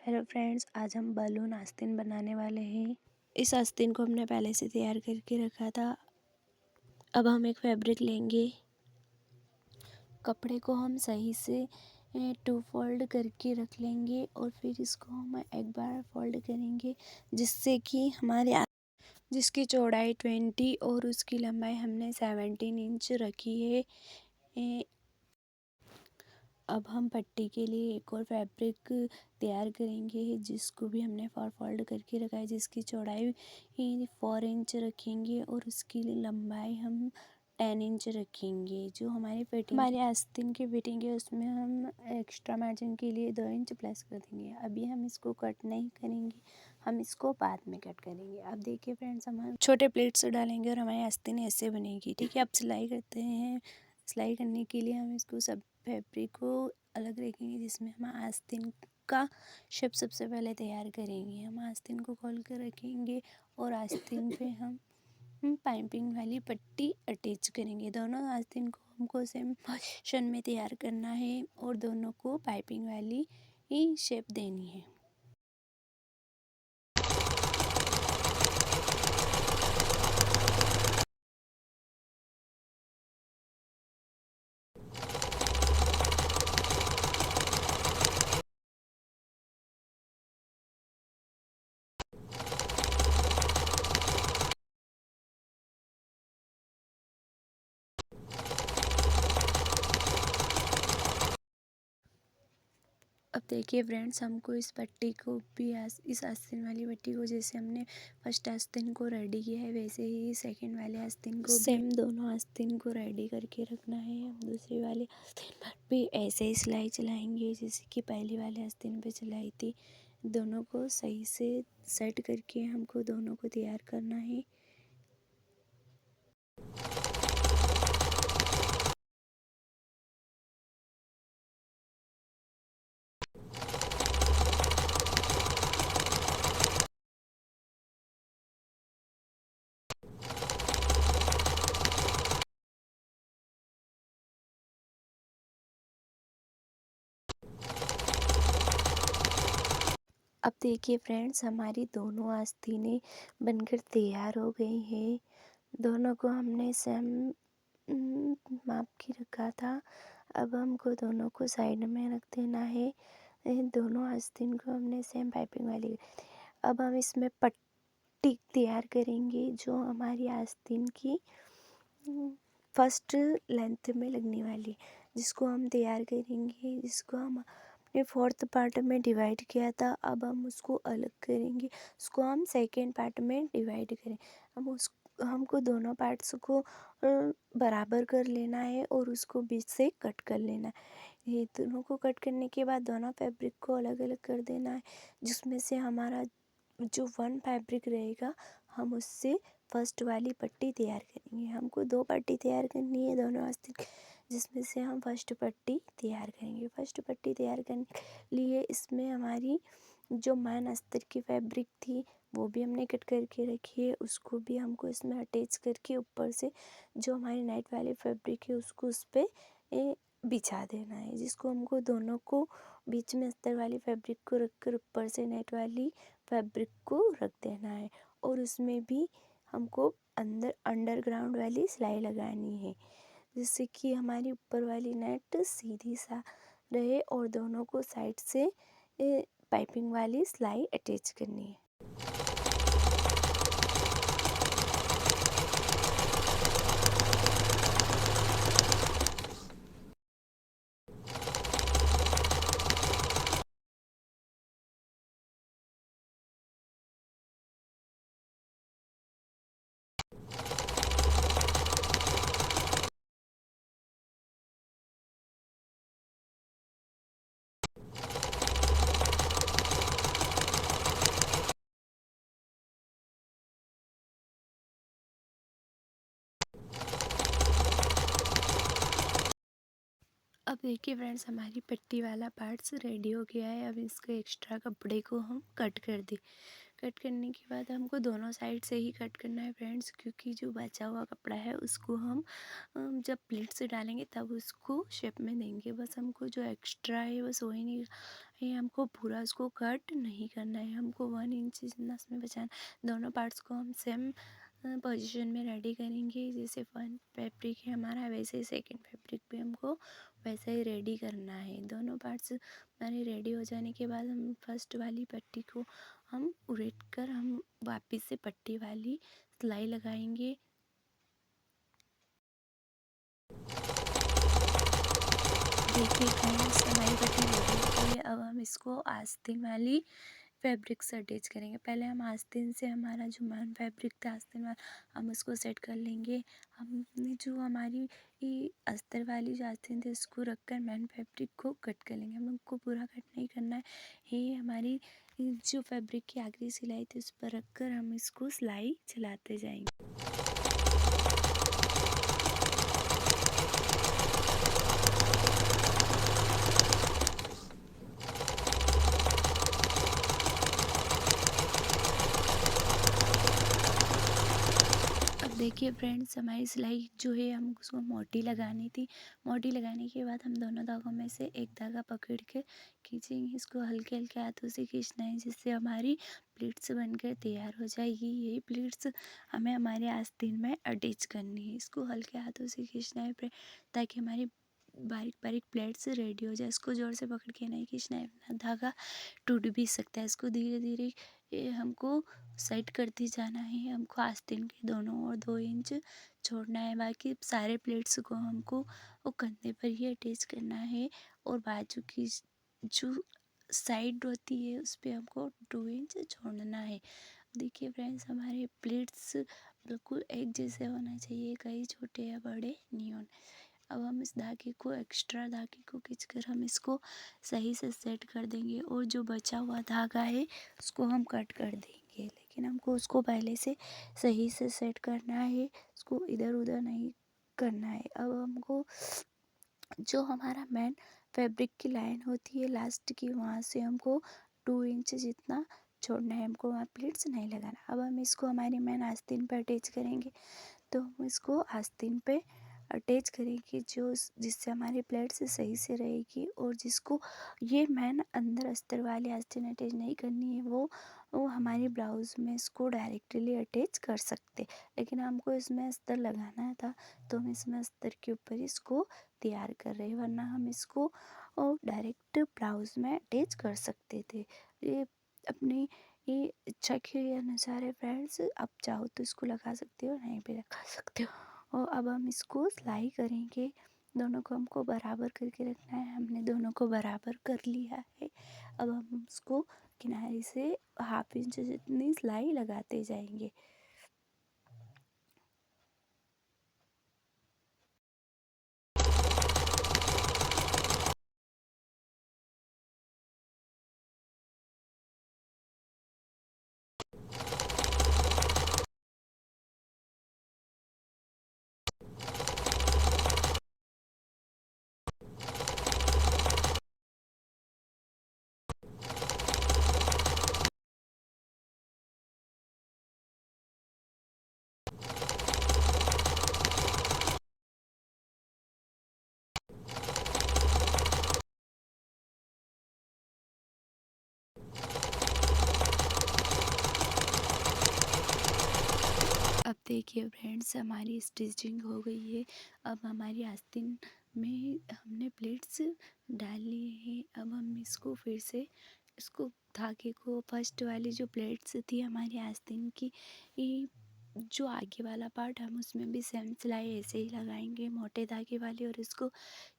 Hello friends, आज हम balloon आस्तीन बनाने वाले हैं। इस आस्तीन को हमने पहले से तैयार करके रखा था। अब हम एक फैब्रिक लेंगे। कपड़े को हम सही से 2 फोल्ड करके रख लेंगे और फिर इसको हम एक बार फोल्ड करेंगे, जिससे कि जिसकी चौड़ाई 20 और उसकी लंबाई हमने 17 इंच रखी है। अब हम पट्टी के लिए एक और फैब्रिक तैयार करेंगे, जिसको भी हमने 4 फोल्ड करके रखा है, जिसकी चौड़ाई 4 इंच रखेंगे और उसकी लंबाई हम 10 इंच रखेंगे। जो हमारी आस्तीन की फिटिंग है, उसमें हम एक्स्ट्रा मार्जिन के लिए 2 इंच प्लस कर देंगे। अभी हम इसको कट नहीं करेंगे, हम इसको बाद में कट करेंगे। अब देखिए फ्रेंड्स, हम छोटे प्लेट्स डालेंगे और हमारी आस्तीन ऐसे बनेगी। ठीक है, अब सिलाई करते हैं। सिलाई करने के लिए हम इसको सब फैब्रिक को अलग रखेंगे, जिसमें हम आस्तीन का शेप सबसे पहले तैयार करेंगे। हम आस्तीन को खोल कर रखेंगे और आस्तीन पे हम पाइपिंग वाली पट्टी अटैच करेंगे। दोनों आस्तीन को हमको सेम पोजीशन में तैयार करना है और दोनों को पाइपिंग वाली ही शेप देनी है। अब देखिए फ्रेंड्स, हमको इस पट्टी को भी इस आस्तीन वाली पट्टी को, जैसे हमने फर्स्ट आस्तीन को रेडी किया है, वैसे ही सेकंड वाले आस्तीन को सेम दोनों आस्तीन को रेडी करके रखना है। हम दूसरी वाली आस्तीन पर भी ऐसे ही सिलाई चलाएंगे, जैसे कि पहली वाले आस्तीन पे चलाई थी। दोनों को सही से सेट करके हमको दोनों को तैयार करना है। अब देखिए फ्रेंड्स, हमारी दोनों आस्तीनें बनकर तैयार हो गई हैं। दोनों को हमने सेम माप की रखा था। अब हमको दोनों को साइड में रख देना है। दोनों आस्तीन को हमने सेम पाइपिंग वाली। अब हम इसमें पट्टी तैयार करेंगे, जो हमारी आस्तीन की फर्स्ट लेंथ में लगने वाली, जिसको हम तैयार करेंगे, जिसको हम अपने 4th पार्ट में डिवाइड किया था। अब हम उसको अलग करेंगे, उसको हम सेकेंड पार्ट में डिवाइड करें। हमको दोनों पार्ट्स को बराबर कर लेना है और उसको बीच से कट कर लेना है। ये दोनों को कट करने के बाद दोनों फैब्रिक को अलग अलग कर देना है, जिसमें से हमारा जो 1 फैब्रिक रहेगा, हम उससे फर्स्ट वाली पट्टी तैयार करेंगे। हमको 2 पट्टी तैयार करनी है दोनों आस्तीन, जिसमें से हम फर्स्ट पट्टी तैयार करेंगे। फर्स्ट पट्टी तैयार करने के लिए इसमें हमारी जो मेन अस्तर की फैब्रिक थी, वो भी हमने कट करके रखी है। उसको भी हमको इसमें अटैच करके ऊपर से जो हमारी नेट वाली फैब्रिक है, उसको उस पर बिछा देना है, जिसको हमको दोनों को बीच में अस्तर वाली फैब्रिक को रखकर ऊपर से नेट वाली फैब्रिक को रख देना है। और उसमें भी हमको अंडरग्राउंड वाली सिलाई लगानी है, जिससे कि हमारी ऊपर वाली नेट सीधी सा रहे और दोनों को साइड से पाइपिंग वाली सिलाई अटैच करनी है। अब देखिए फ्रेंड्स, हमारी पट्टी वाला पार्ट्स रेडी हो गया है। अब इसके एक्स्ट्रा कपड़े को हम कट कट करने के बाद हमको दोनों साइड से ही कट करना है फ्रेंड्स, क्योंकि जो बचा हुआ कपड़ा है उसको हम जब प्लेट से डालेंगे तब उसको शेप में देंगे। बस हमको जो एक्स्ट्रा है बस वही नहीं है, हमको पूरा उसको कट नहीं करना है, हमको 1 इंच जितना उसमें बचाना। दोनों पार्ट्स को हम सेम पोजीशन में रेडी करेंगे। जैसे फर्स्ट फैब्रिक है हमारा, वैसे ही सेकेंड फैब्रिक भी हमको वैसा ही रेडी करना है। दोनों पार्ट्स हमारे रेडी हो जाने के बाद हम फर्स्ट वाली पट्टी को हम उलट कर हम वापस से पट्टी वाली सिलाई लगाएंगे। देखिए फ्रेंड्स, हमारी पट्टी रेडी हो गई है। अब हम इसको आस्तीन वाली फैब्रिक से अटैच करेंगे। पहले हम आस्तीन से हमारा जो मेन फैब्रिक था आस्तीन वाला, हम उसको सेट कर लेंगे। हमने जो हमारी अस्तर वाली जो आस्तीन थी उसको रखकर मेन फैब्रिक को कट कर लेंगे। हमको पूरा कट नहीं करना है, ये हमारी जो फैब्रिक की आखिरी सिलाई थी उस पर रखकर हम इसको सिलाई चलाते जाएंगे। देखिए फ्रेंड्स, हमारी सिलाई जो है हम उसको मोटी लगानी थी। मोटी लगाने के बाद हम दोनों धागों में से एक धागा पकड़ के खींचेंगे। इसको हल्के हल्के हाथों से खींचना है, जिससे हमारी प्लीट्स बनकर तैयार हो जाएगी। यही प्लीट्स हमें हमारे आस्तीन में अटैच करनी है। इसको हल्के हाथों से खींचना है ताकि हमारी बारीक बारीक प्लेट्स रेडी हो जाए। इसको जोर से पकड़ के नहीं खींचना है, वरना धागा टूट भी सकता है। इसको धीरे धीरे हमको सेट करती जाना है। हमको आस्तीन के दोनों ओर 2 इंच छोड़ना है। बाकी सारे प्लेट्स को हमको वो कंधे पर ही अटैच करना है, और बाजू की जो साइड होती है उस पर हमको 2 इंच छोड़ना है। देखिए फ्रेंड्स, हमारे प्लेट्स बिल्कुल एक जैसे होना चाहिए, कहीं छोटे या बड़े नहीं होने। अब हम इस धागे को एक्स्ट्रा धागे को खींचकर हम इसको सही से सेट कर देंगे, और जो बचा हुआ धागा है उसको हम कट कर देंगे। लेकिन हमको उसको पहले से सही से सेट करना है, उसको इधर उधर नहीं करना है। अब हमको जो हमारा मेन फैब्रिक की लाइन होती है लास्ट की, वहाँ से हमको 2 इंच जितना छोड़ना है। हमको वहाँ प्लीट्स नहीं लगाना। अब हम इसको हमारी मेन आस्तीन पर अटैच करेंगे। तो हम इसको आस्तीन पे अटैच करेंगे, जो जिससे हमारी प्लेट से सही से रहेगी। और जिसको ये मैन अंदर अस्तर वाली आस्तीन अटैच नहीं करनी है, वो हमारी ब्लाउज़ में इसको डायरेक्टली अटैच कर सकते। लेकिन हमको इसमें अस्तर लगाना था, तो हम इसमें अस्तर के ऊपर इसको तैयार कर रहे हैं, वरना हम इसको डायरेक्ट ब्लाउज़ में अटैच कर सकते थे। ये अपनी ये इच्छा के अनुसार है फ्रेंड्स, आप चाहो तो इसको लगा सकते हो, नहीं भी लगा सकते हो। और अब हम इसको सिलाई करेंगे। दोनों को हमको बराबर करके रखना है। हमने दोनों को बराबर कर लिया है। अब हम उसको किनारे से 1/2 इंच जितनी सिलाई लगाते जाएंगे। अब देखिए फ्रेंड्स, हमारी स्टिचिंग हो गई है। अब हमारी आस्तीन में हमने प्लेट्स डाल लिए हैं। अब हम इसको फिर से इसको धागे को फर्स्ट वाली जो प्लेट्स थी हमारी आस्तीन की, जो आगे वाला पार्ट हम उसमें भी सेम सिलाई ऐसे ही लगाएंगे मोटे धागे वाली, और इसको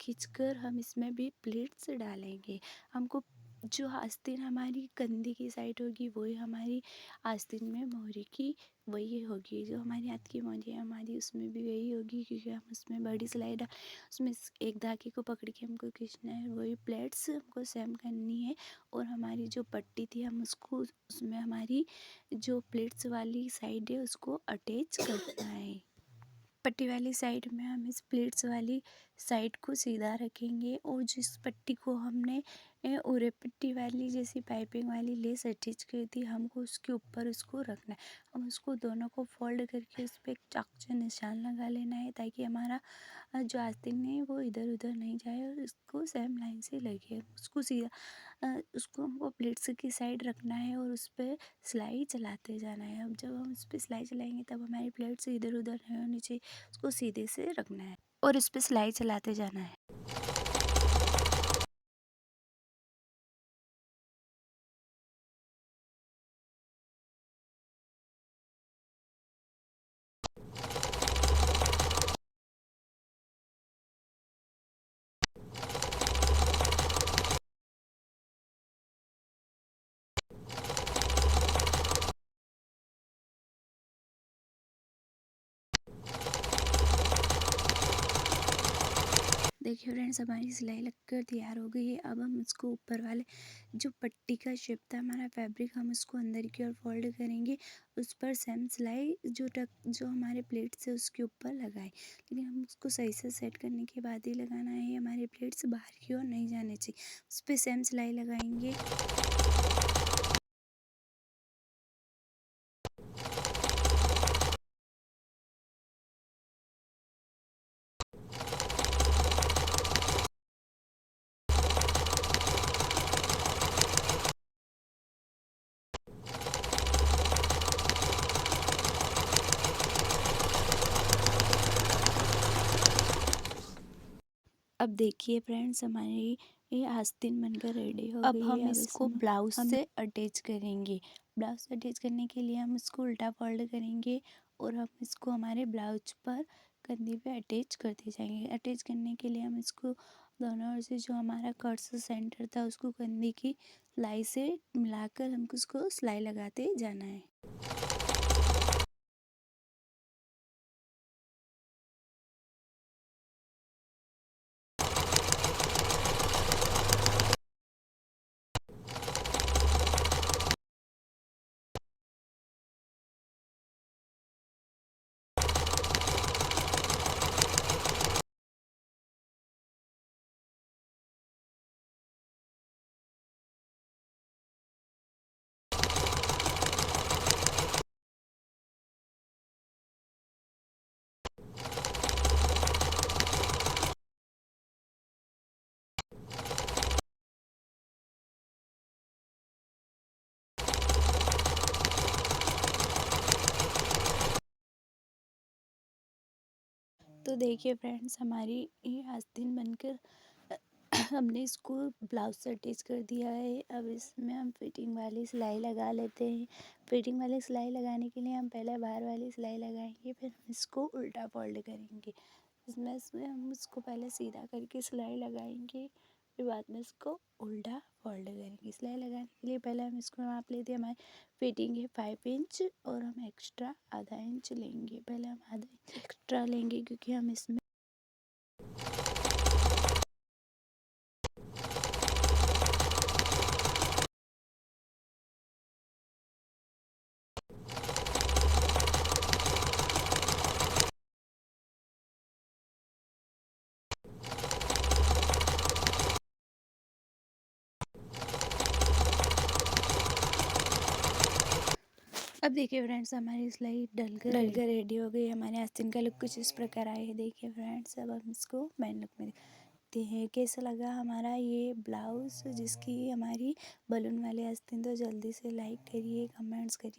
खींचकर हम इसमें भी प्लेट्स डालेंगे। हमको जो आस्तीन हमारी कंधे की साइड होगी वही हमारी आस्तीन में मोहरी की वही होगी। जो हमारी हाथ की मोहरी है हमारी उसमें भी वही होगी, क्योंकि हम उसमें बड़ी सिलाई डाल उसमें एक धागे को पकड़ के हमको खींचना है। वही प्लेट्स हमको सेम करनी है, और हमारी जो पट्टी थी हम उसको उसमें हमारी जो प्लेट्स वाली साइड है उसको अटैच करना है। पट्टी वाली साइड में हम इस प्लेट्स वाली साइड को सीधा रखेंगे, और जिस पट्टी को हमने उरे पट्टी वाली जैसी पाइपिंग वाली लेस अटैच कर दी। हमको उसके ऊपर उसको रखना है। हम उसको दोनों को फोल्ड करके उस पर एक चाक से निशान लगा लेना है, ताकि हमारा जो आस्तीन है वो इधर उधर नहीं जाए और उसको सेम लाइन से लगे। उसको सीधा उसको हमको प्लेट्स की साइड रखना है और उस पर सिलाई चलाते जाना है। अब जब हम उस पर सिलाई चलाएंगे तब हमारी प्लेट्स इधर उधर नहीं होनी चाहिए, उसको सीधे से रखना है और उस पर सिलाई चलाते जाना है। देखिए फ्रेंड्स, हमारी सिलाई लगकर तैयार हो गई है। अब हम इसको ऊपर वाले जो पट्टी का शेप था हमारा फैब्रिक, हम उसको अंदर की ओर फोल्ड करेंगे। उस पर सेम सिलाई जो हमारे प्लेट्स है उसके ऊपर लगाए, लेकिन हम उसको सही से सेट करने के बाद ही लगाना है। हमारे प्लेट्स बाहर की ओर नहीं जाने चाहिए। उस पर सेम सिलाई लगाएंगे। अब देखिए फ्रेंड्स, हमारी ये आस्तीन बनकर रेडी हो अब गई है। हम अब इसको इसमें ब्लाउज हम से अटैच करेंगे। ब्लाउज से अटैच करने के लिए हम इसको उल्टा फोल्ड करेंगे और हम इसको हमारे ब्लाउज पर कंधे पे अटैच करते जाएंगे। अटैच करने के लिए हम इसको दोनों ओर से जो हमारा कर्स सेंटर था उसको कंधे की सिलाई से मिलाकर हमको उसको सिलाई लगाते जाना है। तो देखिए फ्रेंड्स, हमारी ये आस्तीन बनकर हमने इसको ब्लाउज से अटैच कर दिया है। अब इसमें हम फिटिंग वाली सिलाई लगा लेते हैं। फिटिंग वाली सिलाई लगाने के लिए हम पहले बाहर वाली सिलाई लगाएंगे, फिर हम इसको उल्टा फोल्ड करेंगे। इसमें हम इसको पहले सीधा करके सिलाई लगाएंगे, फिर बाद में इसको उल्टा फोल्ड करेंगे। सिलाई लगाने के लिए पहले हम इसको नाप लेते हैं। हमारी फिटिंग है 5 इंच और हम एक्स्ट्रा आधा इंच लेंगे। पहले हम आधा इंच एक्स्ट्रा लेंगे क्योंकि हम इसमें अब देखिए फ्रेंड्स, हमारी सिलाई डलकर रेडी हो गई। हमारे आस्तीन का लुक कुछ इस प्रकार आया है। देखिए फ्रेंड्स, अब हम इसको मेन लुक में देखते हैं कैसा लगा हमारा ये ब्लाउज जिसकी हमारी बलून वाली आस्तीन। तो जल्दी से लाइक करिए, कमेंट्स करिए।